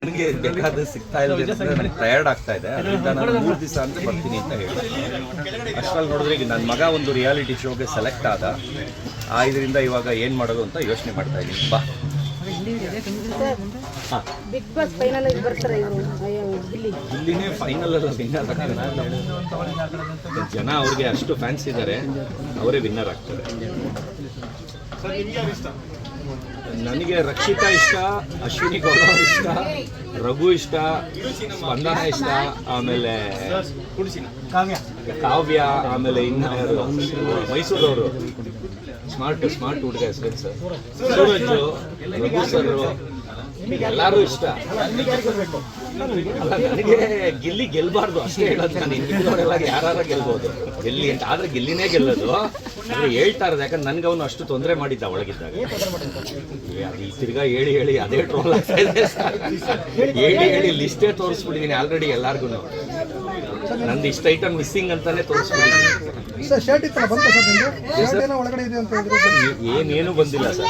ನನಗೆ ಬೇಕಾದ ಸಿಗ್ತಾ ಇಲ್ಲ, ನನಗೆ ಟಯರ್ಡ್ ಆಗ್ತಾ ಇದೆ. ಅದರಿಂದ ನಾನು 3 ದಿವಸ ಅಂತ ಬರ್ತೀನಿ ಅಂತ ಹೇಳಿ ಅಷ್ಟರಲ್ಲಿ ನೋಡಿದ್ರೆ ಈಗ ನನ್ನ ಮಗ ಒಂದು ರಿಯಾಲಿಟಿ ಶೋಗೆ ಸೆಲೆಕ್ಟ್ ಆದ. ಇದರಿಂದ ಇವಾಗ ಏನು ಮಾಡೋದು ಅಂತ ಯೋಚನೆ ಮಾಡ್ತಾ ಇದ್ದೀನಿ. ಬಾ ಬಿಗ್ ಬಾಸ್ ಫೈನಲ್ ಬರ್ತಾರೆ ಇಲ್ಲಿನೇ ಫೈನಲ್ ಅಲ್ಲ ವಿನ್ನರ್ ಜನ ಅವ್ರಿಗೆ ಅಷ್ಟು ಫ್ಯಾನ್ಸ್ ಇದ್ದಾರೆ, ಅವರೇ ವಿನ್ನರ್ ಆಗ್ತಾರೆ. ನನಗೆ ರಕ್ಷಿತಾ ಇಷ್ಟ, ಅಶ್ವಿನಿ ಗೌಡ ಇಷ್ಟ, ರಘು ಇಷ್ಟ, ಸ್ಪಂದನ ಇಷ್ಟ, ಆಮೇಲೆ ಕಾವ್ಯ, ಆಮೇಲೆ ಇನ್ನು ಮೈಸೂರವರು ಸ್ಮಾರ್ಟ್ ಹುಡುಗ ಹೆಸರು ಸರ್, ಸೂರಜ್, ರಘು ಸರ್, ಎಲ್ಲರೂ ಇಷ್ಟ. ನನಗೆ ಗಿಲ್ಲಿ ಗೆಲ್ಬಾರ್ದು ಅಷ್ಟೇ ಹೇಳೋದು. ನಾನು ಇನ್ನಿದ್ದವರೆಲ್ಲ ಯಾರು ಗೆಲ್ಬೋದು ಗೆಲ್ಲಿ ಅಂತ, ಆದ್ರೆ ಗಿಲ್ಲಿನೇ ಗೆಲ್ಲೋದು. ಅಂದ್ರೆ ಹೇಳ್ತಾ ಇರೋದು, ಯಾಕಂದ್ರೆ ನನ್ಗೆ ಅವನು ಅಷ್ಟು ತೊಂದರೆ ಮಾಡಿದ್ದ ಒಳಗಿದ್ದಾಗ. ಈ ತಿರ್ಗಾ ಹೇಳಿ ಅದೇ ಟ್ರೋಲ್ ಆಗ್ತಾ ಇದೆ. ಹೇಳಿ ಲಿಸ್ಟೇ ತೋರಿಸ್ಬಿಟ್ಟಿದ್ದೀನಿ ಆಲ್ರೆಡಿ ಎಲ್ಲಾರ್ಗು. ನಂದು ಇಷ್ಟ ಐಟಮ್ ಮಿಸ್ಸಿಂಗ್ ಅಂತಾನೆ ತೋರಿಸ್ಬಿಟ್ಟಿದ್ದೀನಿ. ಏನೇನು ಬಂದಿಲ್ಲ ಸರ್.